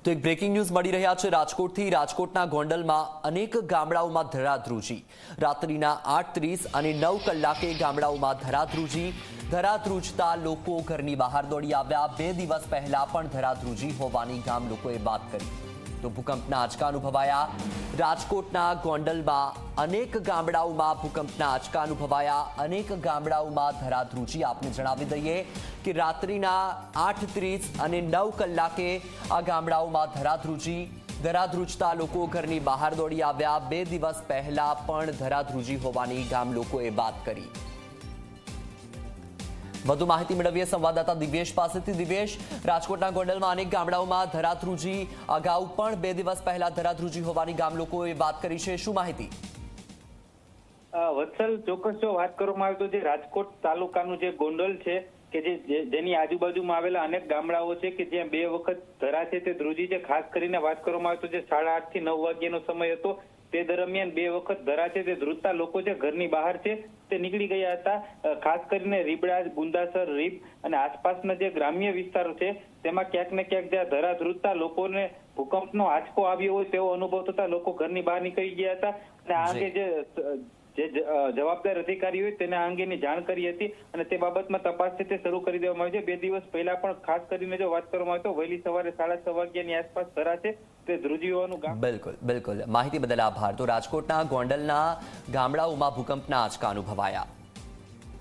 તો એક breaking news મળી રહ્યા છે રાજકોટથી। રાજકોટના ગોંડલમાં અનેક ગામડાઓમાં ધરાધ્રુજી। રાત્રિના 8:30 અને 9 કલાકે ગામડાઓમાં ધરાધ્રુજતા લોકો ઘરની બહાર દોડી આવ્યા। 2 દિવસ પહેલા પણ ધરાધ્રુજી હોવાની ગામ લોકોએ વાત કરી તો ભૂકંપના આંચકા અનુભવાયા। રાજકોટના ગોંડલમાં અનેક ગામડાઓમાં ભૂકંપના આંચકા અનુભવાયા। અનેક ગામડાઓમાં ધરાધ્રુજી। આપને જણાવી દઈએ કે રાત્રિના 8:30 અને 9 કલાકે આ ગામડાઓમાં ધરાધ્રુજતા લોકો ઘરની બહાર દોડી આવ્યા। 2 દિવસ પહેલા પણ ધરાધ્રુજી હોવાની ગામ લોકોએ વાત કરી। વધુ માહિતી મેળવીએ સંવાદદાતા દિવ્યેશ પાસેથી। દિવ્યેશ, રાજકોટના ગોંડલમાં અનેક ગામડાઓમાં ધરાધ્રુજી, અગાઉ પણ 2 દિવસ પહેલા ધરાધ્રુજી હોવાની ગામ લોકોએ વાત કરી છે, શું માહિતી? વત્સલ, ચોક્કસ જો વાત કરવામાં આવે તો જે રાજકોટ તાલુકાનું જે ગોંડલ છે કે જેની આજુબાજુમાં આવેલા અનેક ગામડાઓ છે કે જ્યાં 2 વખત ધરા છે તે ધ્રુજી છે। ખાસ કરીને વાત કરવામાં આવે તો જે 8:30 થી 9 વાગ્યાનો સમય હતો તે દરમિયાન 2 વખત ધરા છે તે ધ્રુજતા લોકો જે ઘરની બહાર છે તે નીકળી ગયા હતા। ખાસ કરીને રીબડા, ગુંદાસર, રીબ અને આસપાસના જે ગ્રામ્ય વિસ્તારો છે તેમાં ક્યાંક ને ક્યાંક જ્યાં ધરા ધ્રુજતા લોકોને ભૂકંપનો આંચકો આવ્યો હોય તેવો અનુભવ થતા લોકો ઘરની બહાર નીકળી ગયા હતા અને આ અંગે જે જવાબદાર અધિકારી હોય તેને આ અંગેની જાણ કરી હતી અને તે બાબતમાં તપાસ છે તે શરૂ કરી દેવામાં આવી છે। 2 દિવસ પહેલા પણ ખાસ કરીને જો વાત કરવામાં આવે તો વહેલી સવારે 6:30 વાગ્યાની આસપાસ ધરા છે તે ધ્રુજી હોવાનું ગામ। બિલકુલ, માહિતી બદલ આભાર। તો રાજકોટના ગોંડલના ગામડાઓમાં ભૂકંપના આંચકા અનુભવાયા।